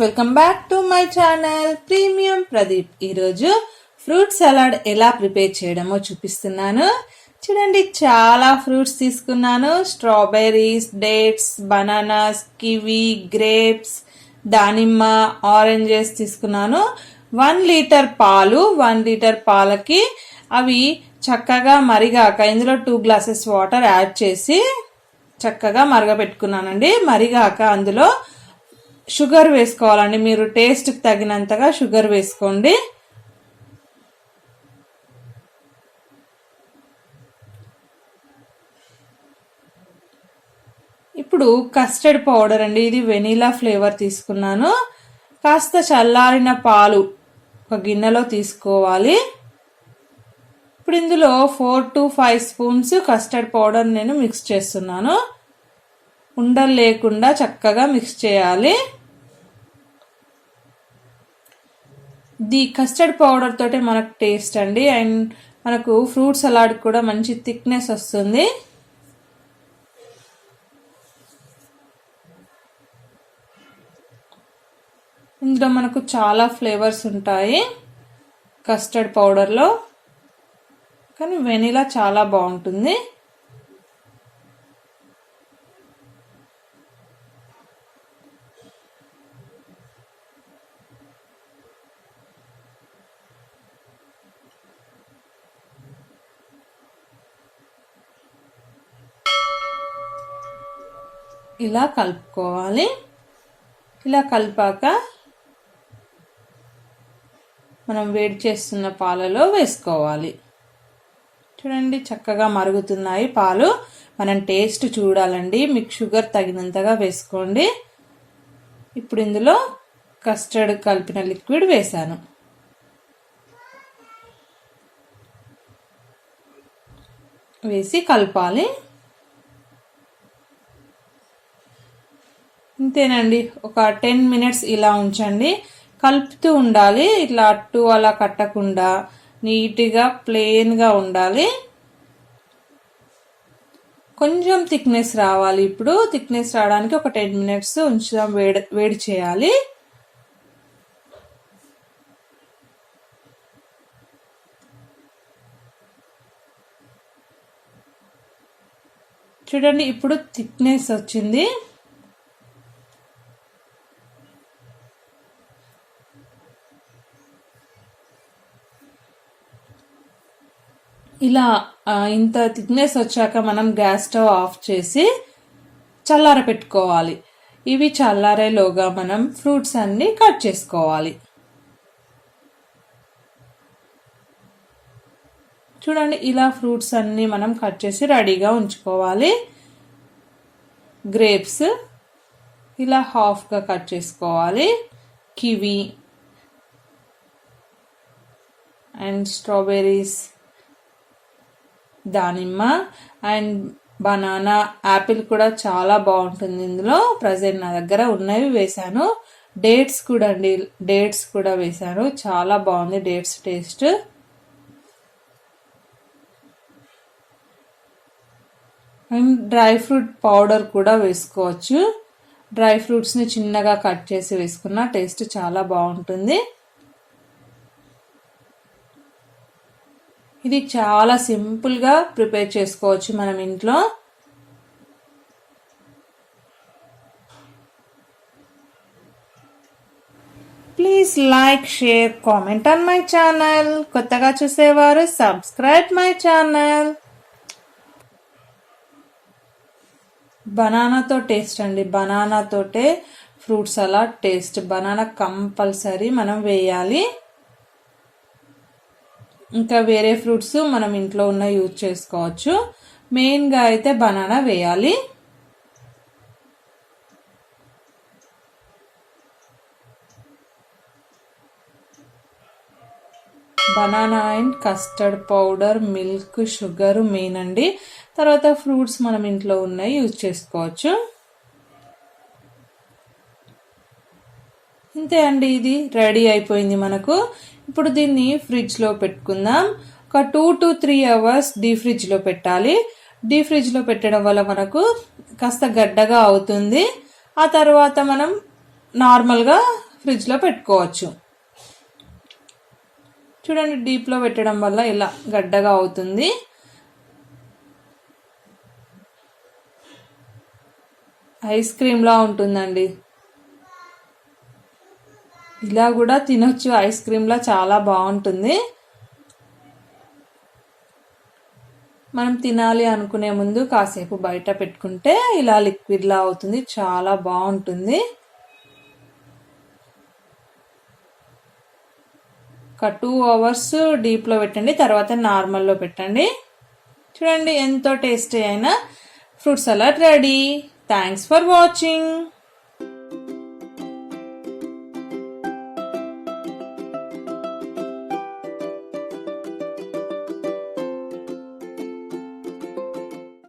Welcome back to my channel premium Pradeep. ఈరోజు fruit salad ఎలా prepare చేయడమో చూపిస్తున్నాను. చూడండి, చాలా ఫ్రూట్స్ తీసుకున్నాను. Strawberries, dates, bananas, kiwi, grapes, దానిమ్మ, ఆరెంజెస్ తీసుకున్నాను. 1 లీటర్ పాలు, 1 లీటర్ పాలకి అవి చక్కగా మరిగాక ఇందులో 2 గ్లాసెస్ వాటర్ యాడ్ చేసి చక్కగా మరగబెట్టుకున్నానండి. మరిగాక అందులో షుగర్ వేసుకోవాలండి. మీరు టేస్ట్కి తగినంతగా షుగర్ వేసుకోండి. ఇప్పుడు కస్టర్డ్ పౌడర్ అండి, ఇది వెనీలా ఫ్లేవర్ తీసుకున్నాను. కాస్త చల్లారిన పాలు ఒక గిన్నెలో తీసుకోవాలి. ఇప్పుడు ఇందులో 4 to 5 స్పూన్స్ కస్టర్డ్ పౌడర్ నేను మిక్స్ చేస్తున్నాను. ఉండలు లేకుండా చక్కగా మిక్స్ చేయాలి. ది కస్టర్డ్ పౌడర్ తోటే మనకు టేస్ట్ అండి, అండ్ మనకు ఫ్రూట్ సలాడ్ కూడా మంచి థిక్నెస్ వస్తుంది. ఇందులో మనకు చాలా ఫ్లేవర్స్ ఉంటాయి కస్టర్డ్ పౌడర్లో, కానీ వెనీలా చాలా బాగుంటుంది. ఇలా కలుపుకోవాలి. ఇలా కలిపాక మనం వేడి చేస్తున్న పాలలో వేసుకోవాలి. చూడండి, చక్కగా మరుగుతున్నాయి పాలు. మనం టేస్ట్ చూడాలండి, మీకు షుగర్ తగినంతగా వేసుకోండి. ఇప్పుడు ఇందులో కస్టర్డ్ కలిపిన లిక్విడ్ వేసాను. వేసి కలపాలి. ఇంతేనండి, ఒక 10 మినిట్స్ ఇలా ఉంచండి. కలుపుతూ ఉండాలి. ఇట్లా అట్టు అలా కట్టకుండా నీట్గా ప్లెయిన్గా ఉండాలి. కొంచెం థిక్నెస్ రావాలి. ఇప్పుడు థిక్నెస్ రావడానికి ఒక 10 మినిట్స్ ఉంచుదాం, వేడి చేయాలి. చూడండి, ఇప్పుడు థిక్నెస్ వచ్చింది. ఇలా ఇంత థిక్నెస్ వచ్చాక మనం గ్యాస్ స్టవ్ ఆఫ్ చేసి చల్లార పెట్టుకోవాలి. ఇవి చల్లారేలోగా మనం ఫ్రూట్స్ అన్ని కట్ చేసుకోవాలి. చూడండి, ఇలా ఫ్రూట్స్ అన్ని మనం కట్ చేసి రెడీగా ఉంచుకోవాలి. గ్రేప్స్ ఇలా హాఫ్గా కట్ చేసుకోవాలి. కివి అండ్ స్ట్రాబెర్రీస్, దానిమ్మ అండ్ బనానా, యాపిల్ కూడా చాలా బాగుంటుంది. ఇందులో ప్రజెంట్ నా దగ్గర ఉన్నవి వేసాను. డేట్స్ కూడా అండి, డేట్స్ కూడా వేసాను. చాలా బాగుంది dates taste. And dry fruit powder కూడా వేసుకోవచ్చు. డ్రై ఫ్రూట్స్ని చిన్నగా కట్ చేసి వేసుకున్న టేస్ట్ చాలా బాగుంటుంది. ఇది చాలా సింపుల్గా ప్రిపేర్ చేసుకోవచ్చు మనం ఇంట్లో. Please like, share, comment on my channel. కొత్తగా చూసేవారు సబ్స్క్రైబ్ మై ఛానల్. బనానాతో టేస్ట్ అండి, బనానాతోటే fruit salad taste. Banana compulsory మనం వేయాలి. ఇంకా వేరే ఫ్రూట్స్ మనం ఇంట్లో ఉన్న యూజ్ చేసుకోవచ్చు. మెయిన్గా అయితే బనానా వేయాలి. Banana and custard powder, milk, sugar main అండి. తర్వాత ఫ్రూట్స్ మనం ఇంట్లో ఉన్నాయి యూజ్ చేసుకోవచ్చు. ఇంతే అండి, ఇది రెడీ అయిపోయింది మనకు. ఇప్పుడు దీన్ని ఫ్రిడ్జ్లో పెట్టుకుందాం. ఒక 2 to 3 అవర్స్ డీ ఫ్రిడ్జ్లో పెట్టాలి. డీ ఫ్రిడ్జ్లో పెట్టడం వల్ల మనకు కాస్త గడ్డగా అవుతుంది. ఆ తర్వాత మనం నార్మల్గా ఫ్రిడ్జ్లో పెట్టుకోవచ్చు. చూడండి, డీప్లో పెట్టడం వల్ల ఇలా గడ్డగా అవుతుంది. ఐస్ క్రీమ్లా ఉంటుందండి. ఇలా కూడా తినొచ్చు, ఐస్ క్రీమ్లా చాలా బాగుంటుంది. మనం తినాలి అనుకునే ముందు కాసేపు బయట పెట్టుకుంటే ఇలా లిక్విడ్లా అవుతుంది, చాలా బాగుంటుంది. ఒక 2 hours డీప్లో పెట్టండి, తర్వాత నార్మల్లో పెట్టండి. చూడండి, ఎంతో టేస్టీ అయిన fruit salad ready. Thanks for watching.